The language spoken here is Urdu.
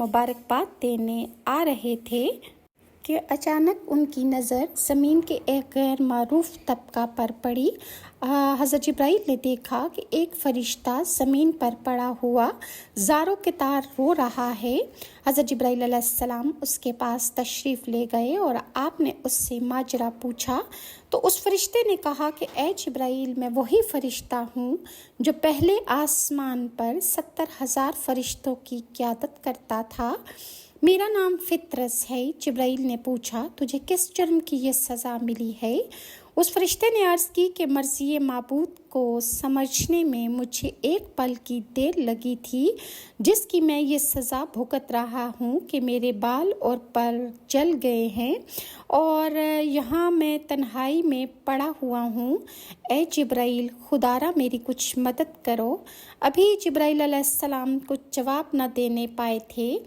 مبارکباد دینے آ رہے تھے کہ اچانک ان کی نظر زمین کے ایک غیر معروف طبقہ پر پڑی۔ حضرت جبرائیل نے دیکھا کہ ایک فرشتہ زمین پر پڑا ہوا زاروں کے تار رو رہا ہے۔ حضرت جبرائیل علیہ السلام اس کے پاس تشریف لے گئے اور آپ نے اس سے ماجرا پوچھا تو اس فرشتے نے کہا کہ اے جبرائیل، میں وہی فرشتہ ہوں جو پہلے آسمان پر 70,000 فرشتوں کی قیادت کرتا تھا۔ میرا نام فطرس ہے۔ جبرائیل نے پوچھا تجھے کس جرم کی یہ سزا ملی ہے؟ اس فرشتے نے عرض کی کہ مرضی معبود کو سمجھنے میں مجھے ایک پل کی دیر لگی تھی، جس کی میں یہ سزا بھگت رہا ہوں کہ میرے بال اور پر جل گئے ہیں اور یہاں میں تنہائی میں پڑا ہوا ہوں۔ اے جبرائیل، خدارا میری کچھ مدد کرو۔ ابھی جبرائیل علیہ السلام کچھ جواب نہ دینے پائے تھے